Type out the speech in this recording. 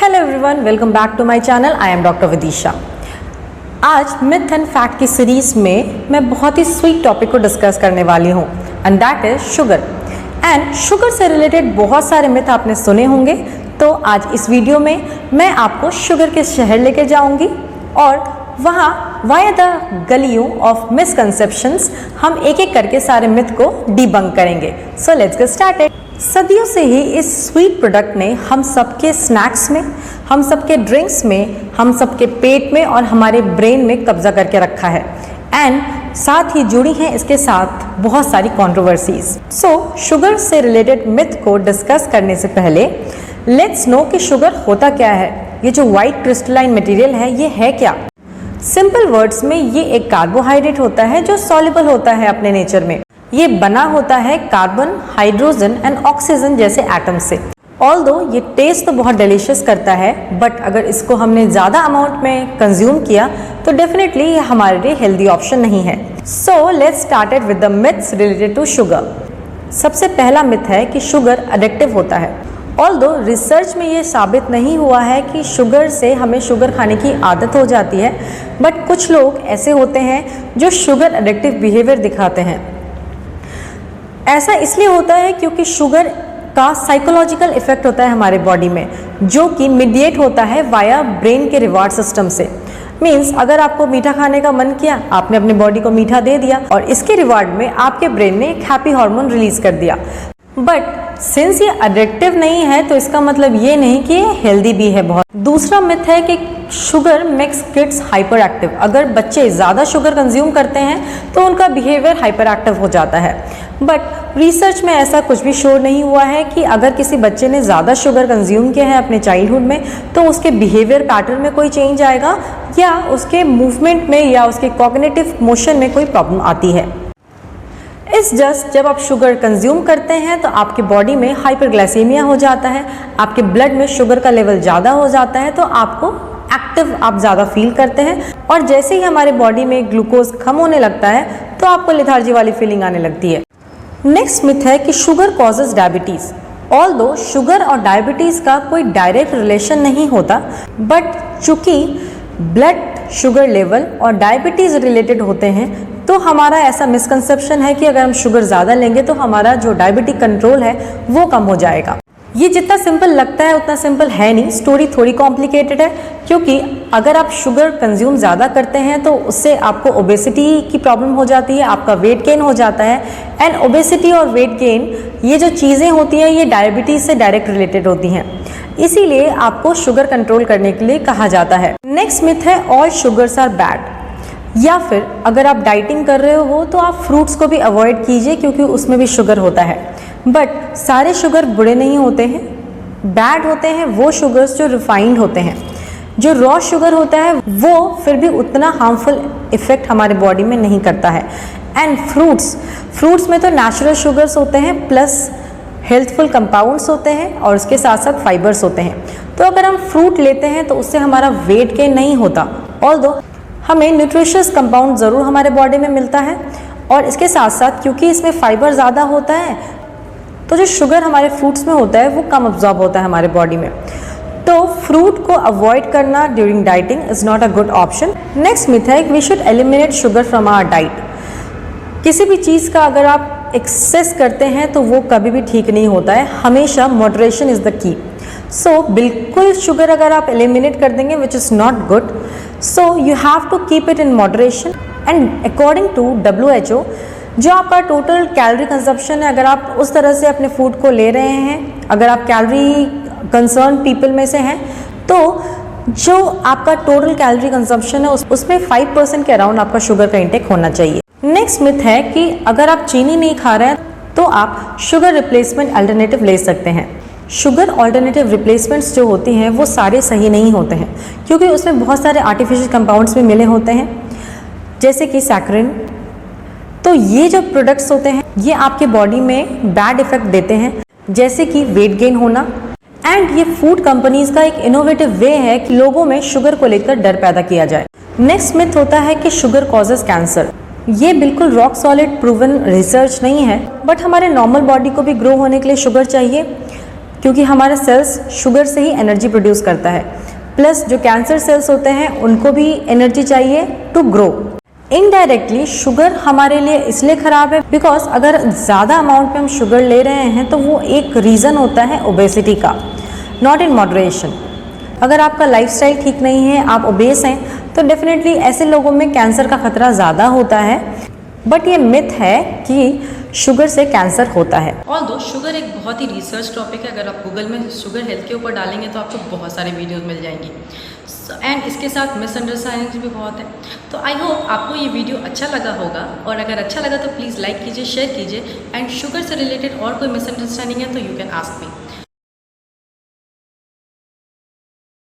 Hello everyone, welcome back to my channel. I am doctor Vidisha. आज myth and fact की series में मैं बहुत ही स्वीट टॉपिक को डिस्कस करने वाली हूँ and that is sugar. And sugar से रिलेटेड बहुत सारे मिथ आपने सुने होंगे, तो आज इस वीडियो में मैं आपको शुगर के शहर लेके जाऊंगी और वहाँ वाया द गलियों ऑफ मिसकंसेप्शंस हम एक एक करके सारे मिथ को डिबंक करेंगे। So let's get started. सदियों से ही इस स्वीट प्रोडक्ट ने हम सबके स्नैक्स में, हम सबके ड्रिंक्स में, हम सबके पेट में और हमारे ब्रेन में कब्जा करके रखा है एंड साथ ही जुड़ी हैं इसके साथ बहुत सारी कंट्रोवर्सीज। सो शुगर से रिलेटेड मिथ को डिस्कस करने से पहले लेट्स नो कि शुगर होता क्या है। ये जो व्हाइट क्रिस्टलाइन मटेरियल है, ये है क्या? सिंपल वर्ड्स में ये एक कार्बोहाइड्रेट होता है जो सॉल्युबल होता है अपने नेचर में। ये बना होता है कार्बन, हाइड्रोजन एंड ऑक्सीजन जैसे एटम से। ऑल्दो ये टेस्ट तो बहुत डिलीशियस करता है, बट अगर इसको हमने ज़्यादा अमाउंट में कंज्यूम किया तो डेफिनेटली ये हमारे लिए हेल्दी ऑप्शन नहीं है। So let's started with the myths related to sugar. सबसे पहला मिथ है कि शुगर एडिक्टिव होता है। ऑल्दो रिसर्च में ये साबित नहीं हुआ है कि शुगर से हमें शुगर खाने की आदत हो जाती है, बट कुछ लोग ऐसे होते हैं जो शुगर एडिक्टिव बिहेवियर दिखाते हैं। ऐसा इसलिए होता है क्योंकि शुगर का साइकोलॉजिकल इफेक्ट होता है हमारे बॉडी में, जो कि मीडिएट होता है वाया ब्रेन के रिवार्ड सिस्टम से। मीन्स अगर आपको मीठा खाने का मन किया, आपने अपने बॉडी को मीठा दे दिया और इसके रिवार्ड में आपके ब्रेन ने एक हैप्पी हार्मोन रिलीज कर दिया। बट सिंस ये एडिक्टिव नहीं है तो इसका मतलब ये नहीं कि ये हेल्दी भी है बहुत। दूसरा मिथ है कि sugar makes kids hyper active. अगर बच्चे ज़्यादा शुगर कंज्यूम करते हैं तो उनका बिहेवियर हाइपर एक्टिव हो जाता है, बट रिसर्च में ऐसा कुछ भी शो नहीं हुआ है कि अगर किसी बच्चे ने ज़्यादा शुगर कंज्यूम किया है अपने चाइल्डहुड में तो उसके बिहेवियर पैटर्न में कोई चेंज आएगा या उसके मूवमेंट में या उसके कॉग्निटिव मोशन में कोई प्रॉब्लम आती है। इस जस्ट जब आप शुगर कंज्यूम करते हैं तो आपके बॉडी में हाइपरग्लाइसीमिया हो जाता है, आपके ब्लड में शुगर का लेवल ज़्यादा हो जाता है, तो आपको एक्टिव आप ज़्यादा फील करते हैं और जैसे ही हमारे बॉडी में ग्लूकोज कम होने लगता है तो आपको लेथार्जी वाली फीलिंग आने लगती है। नेक्स्ट मिथ है कि sugar causes diabetes. Although sugar और डायबिटीज़ का कोई डायरेक्ट रिलेशन नहीं होता, बट चूंकि ब्लड शुगर लेवल और डायबिटीज़ रिलेटेड होते हैं तो हमारा ऐसा मिसकंसेप्शन है कि अगर हम शुगर ज़्यादा लेंगे तो हमारा जो डायबिटिक कंट्रोल है वो कम हो जाएगा। ये जितना सिंपल लगता है उतना सिंपल है नहीं, स्टोरी थोड़ी कॉम्प्लिकेटेड है, क्योंकि अगर आप शुगर कंज्यूम ज़्यादा करते हैं तो उससे आपको ओबेसिटी की प्रॉब्लम हो जाती है, आपका वेट गेन हो जाता है। एंड ओबेसिटी और वेट गेन ये जो चीज़ें होती हैं ये डायबिटीज़ से डायरेक्ट रिलेटेड होती हैं, इसीलिए आपको शुगर कंट्रोल करने के लिए कहा जाता है। नेक्स्ट मिथ है ऑल शुगर्स आर बैड। या फिर अगर आप डाइटिंग कर रहे हो तो आप फ्रूट्स को भी अवॉइड कीजिए क्योंकि उसमें भी शुगर होता है। बट सारे शुगर बुरे नहीं होते हैं, बैड होते हैं वो शुगर्स जो रिफाइंड होते हैं। जो रॉ शुगर होता है वो फिर भी उतना हार्मफुल इफेक्ट हमारे बॉडी में नहीं करता है। एंड फ्रूट्स में तो नेचुरल शुगर्स होते हैं प्लस हेल्थफुल कंपाउंड्स होते हैं और उसके साथ साथ फाइबर्स होते हैं। तो अगर हम फ्रूट लेते हैं तो उससे हमारा वेट गेन नहीं होता, ऑल्दो हमें न्यूट्रिशियस कंपाउंड ज़रूर हमारे बॉडी में मिलता है और इसके साथ साथ क्योंकि इसमें फाइबर ज़्यादा होता है तो जो शुगर हमारे फ्रूट्स में होता है वो कम अब्जॉर्ब होता है हमारे बॉडी में। तो फ्रूट को अवॉइड करना during dieting is not a good option. Next myth है we should eliminate sugar from our diet. किसी भी चीज़ का अगर आप एक्सेस करते हैं तो वो कभी भी ठीक नहीं होता है, हमेशा मॉडरेशन इज़ द की। सो बिल्कुल शुगर अगर आप एलिमिनेट कर देंगे which is not good, so you have to keep it in moderation. And according to WHO जो आपका टोटल कैलोरी कंजप्शन है, अगर आप उस तरह से अपने फूड को ले रहे हैं, अगर आप कैलोरी कंसर्न पीपल में से हैं तो जो आपका टोटल कैलोरी कंजप्शन है उसमें 5% के अराउंड आपका शुगर का इंटेक होना चाहिए। नेक्स्ट मिथ है कि अगर आप चीनी नहीं खा रहे हैं तो आप शुगर रिप्लेसमेंट अल्टरनेटिव ले सकते हैं। शुगर ऑल्टरनेटिव रिप्लेसमेंट्स जो होती हैं वो सारे सही नहीं होते हैं क्योंकि उसमें बहुत सारे आर्टिफिशियल कंपाउंड्स भी मिले होते हैं जैसे कि सैकरिन। तो ये जो प्रोडक्ट्स होते हैं ये आपके बॉडी में बैड इफेक्ट देते हैं जैसे कि वेट गेन होना। एंड ये फूड कंपनीज का एक इनोवेटिव वे है कि लोगों में शुगर को लेकर डर पैदा किया जाए। नेक्स्ट मिथ होता है कि शुगर कॉजेज कैंसर। ये बिल्कुल रॉक सॉलिड प्रूवन रिसर्च नहीं है, बट हमारे नॉर्मल बॉडी को भी ग्रो होने के लिए शुगर चाहिए। क्योंकि हमारे सेल्स शुगर से ही एनर्जी प्रोड्यूस करता है। प्लस जो कैंसर सेल्स होते हैं उनको भी एनर्जी चाहिए टू ग्रो। इनडायरेक्टली शुगर हमारे लिए इसलिए ख़राब है बिकॉज अगर ज़्यादा अमाउंट में हम शुगर ले रहे हैं तो वो एक रीज़न होता है ओबेसिटी का, नॉट इन मॉडरेशन। अगर आपका लाइफस्टाइल ठीक नहीं है, आप ओबेस हैं, तो डेफिनेटली ऐसे लोगों में कैंसर का खतरा ज़्यादा होता है। बट ये मिथ है कि शुगर से कैंसर होता है। ऑल्दो शुगर एक बहुत ही रिसर्च टॉपिक है। अगर आप गूगल में शुगर हेल्थ के ऊपर डालेंगे तो आपको बहुत सारे वीडियोस मिल जाएंगी एंड इसके साथ मिसअंडरस्टैंडिंग भी बहुत है। तो आई होप आपको ये वीडियो अच्छा लगा होगा, और अगर अच्छा लगा तो प्लीज़ लाइक कीजिए, शेयर कीजिए, एंड शुगर से रिलेटेड और कोई मिसअंडरस्टैंडिंग है तो यू कैन आस्क मी।